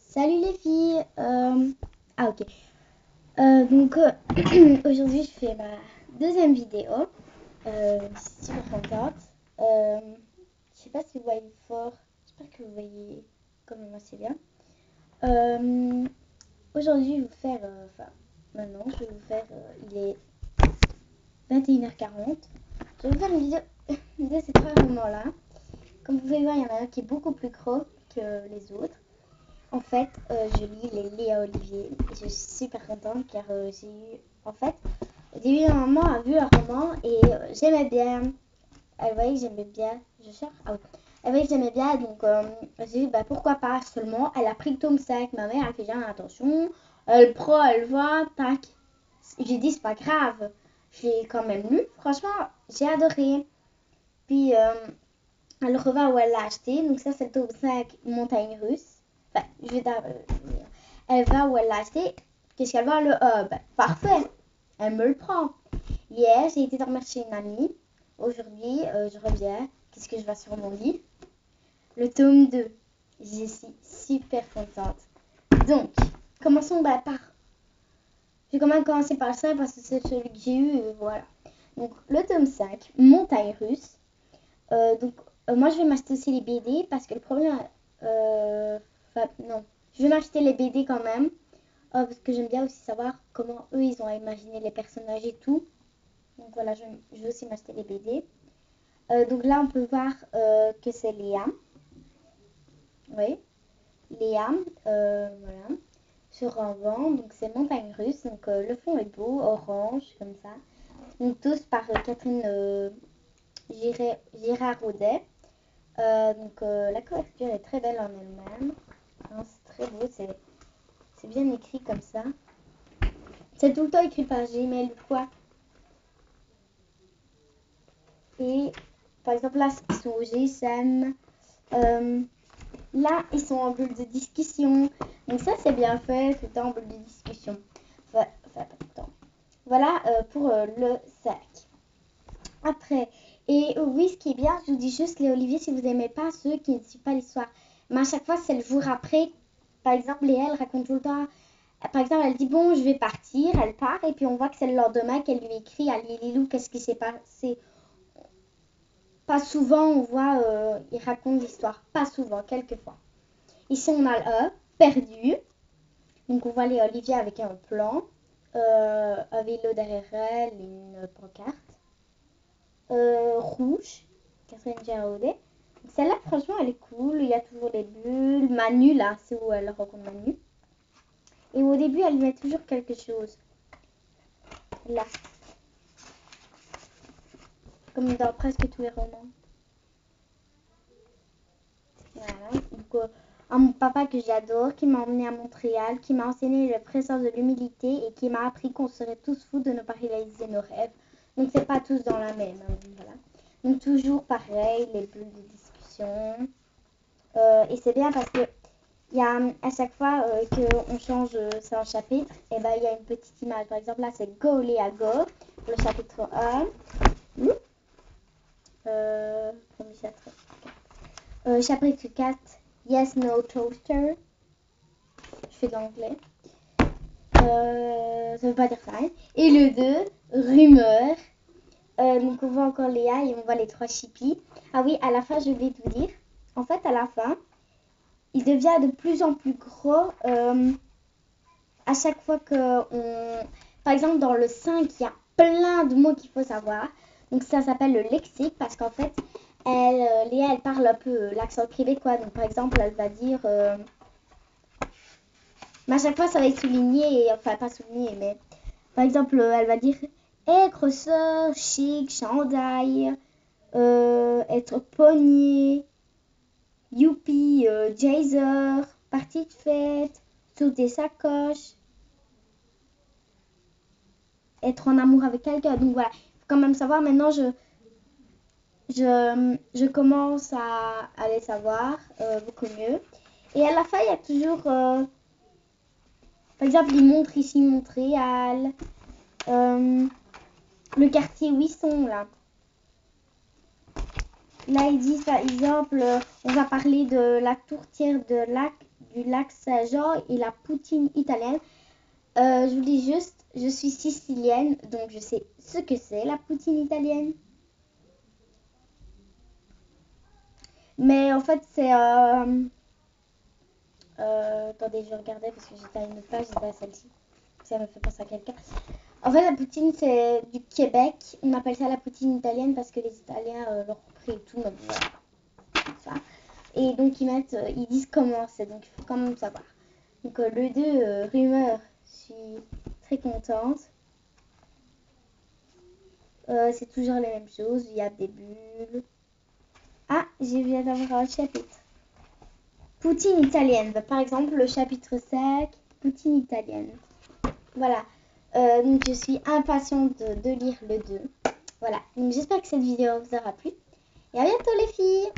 Salut les filles. Ok. Aujourd'hui je fais ma deuxième vidéo. Je suis super contente. Euh, je sais pas si vous voyez fort. J'espère que vous voyez quand même assez bien. Euh, Aujourd'hui je vais vous faire, maintenant je vais vous faire, il est 21h40. Je vais vous faire une vidéo de ces trois romans-là. Comme vous pouvez voir, il y en a un qui est beaucoup plus gros que les autres. En fait, je lis les Léa Olivier et je suis super contente car j'ai eu, en fait, au début, ma maman a vu un roman et j'aimais bien. Elle voyait que j'aimais bien. Je cherche. Ah oui. Elle voyait que j'aimais bien, donc j'ai dit bah, pourquoi pas seulement. Elle a pris le tome 5. Ma mère a fait jamais attention. Elle prend, elle voit, tac. J'ai dit c'est pas grave. Je l'ai quand même lu. Franchement, j'ai adoré. Puis elle revint où elle l'a acheté. Donc ça c'est le tome 5 Montagne Russe. Enfin, elle va où elle l'a acheté. Qu'est-ce qu'elle voit? Le hub. Parfait. Elle me le prend. Hier, j'ai été dormir chez une amie. Aujourd'hui, je reviens. Qu'est-ce que je vois sur mon lit? Le tome 2. Je suis super contente. Donc, commençons par... Je vais quand même commencer par le 5 parce que c'est celui que j'ai eu. Voilà. Donc, le tome 5, Montagne Russe. Moi, je vais m'acheter aussi les BD parce que le problème... non. Je vais m'acheter les BD quand même. Parce que j'aime bien aussi savoir comment eux, ils ont imaginé les personnages et tout. Donc voilà, je vais aussi m'acheter les BD. Donc là, on peut voir que c'est Léa. Oui, Léa. Voilà. Sur un vent. Donc c'est Montagne Russe. Donc le fond est beau, orange, comme ça. Donc tous par Catherine Girard-Audet. La couverture est très belle en elle-même. Hein, c'est très beau, c'est bien écrit comme ça. C'est tout le temps écrit par Gmail quoi. Et par exemple là, ils sont au GSM. Là, ils sont en bulle de discussion. Donc ça, c'est bien fait, tout le temps en bulle de discussion. Enfin, pas tout le temps. Voilà pour le sac. Après, et oui, ce qui est bien, je vous dis juste, les Olivier, si vous n'aimez pas ceux qui ne suivent pas l'histoire. Mais à chaque fois, c'est le jour après. Par exemple, Léa, elle raconte tout le temps. Par exemple, elle dit, bon, je vais partir, elle part, et puis on voit que c'est le lendemain qu'elle lui écrit à Lililou qu'est-ce qui s'est passé. Pas souvent, on voit, il raconte l'histoire. Pas souvent, quelquefois. Ici, on a le E, perdu. Donc, on voit les Olivier avec un plan. Un vélo derrière elle, une pancarte. Rouge, Catherine Giraudet. Celle-là, franchement, elle est cool. Il y a toujours les bulles. Manu, là, c'est où elle rencontre Manu. Et au début, elle met toujours quelque chose. Là. Comme dans presque tous les romans. Voilà. Donc, mon papa que j'adore, qui m'a emmené à Montréal, qui m'a enseigné le présence de l'humilité et qui m'a appris qu'on serait tous fous de ne pas réaliser nos rêves. Donc, c'est pas tous dans la même. Hein, voilà. Donc, toujours pareil, les bulles de discussion. Et c'est bien parce que il y a à chaque fois qu'on change un chapitre, et ben il y a une petite image. Par exemple, là, c'est Go Léa Go, pour le chapitre 1. Premier chapitre. Chapitre 4, Yes, No Toaster. Je fais de l'anglais. Ça veut pas dire ça. Hein. Et le 2, Rumeur. Donc on voit encore Léa et on voit les trois chippies. Ah oui, à la fin, je vais vous dire. En fait, à la fin, il devient de plus en plus gros à chaque fois que on... Par exemple, dans le 5, il y a plein de mots qu'il faut savoir. Donc ça s'appelle le lexique parce qu'en fait, Léa, elle parle un peu l'accent québécois. Donc par exemple, elle va dire... mais à chaque fois, ça va être souligné. Enfin, pas souligné, mais... Par exemple, elle va dire... grosseur, chic, chandail, être pogné, youpi, jazer, partie de fête, sous des sacoches, être en amour avec quelqu'un. Donc voilà, il faut quand même savoir. Maintenant, je commence à les savoir beaucoup mieux. Et à la fin, il y a toujours, par exemple, il montre ici Montréal, le quartier où ils sont là. Là, ils disent par exemple, on va parler de la tourtière de lac du lac Saint-Jean et la poutine italienne. Je vous dis juste, je suis sicilienne, donc je sais ce que c'est la poutine italienne. Mais en fait, c'est... attendez, je regardais parce que j'étais à une autre page, j'étais à celle-ci. Ça me fait penser à quelqu'un. En fait, la poutine, c'est du Québec. On appelle ça la poutine italienne parce que les Italiens l'ont repris et tout. Donc, voilà. Ça. Et donc, ils disent comment c'est. Donc, il faut quand même savoir. Donc, le 2, rumeur, je suis très contente. C'est toujours les mêmes choses. Il y a des bulles. Ah, je viens d'avoir un chapitre. Poutine italienne. Par exemple, le chapitre 5, poutine italienne. Voilà. Donc, je suis impatiente de lire le 2. Voilà. Donc, j'espère que cette vidéo vous aura plu. Et à bientôt les filles!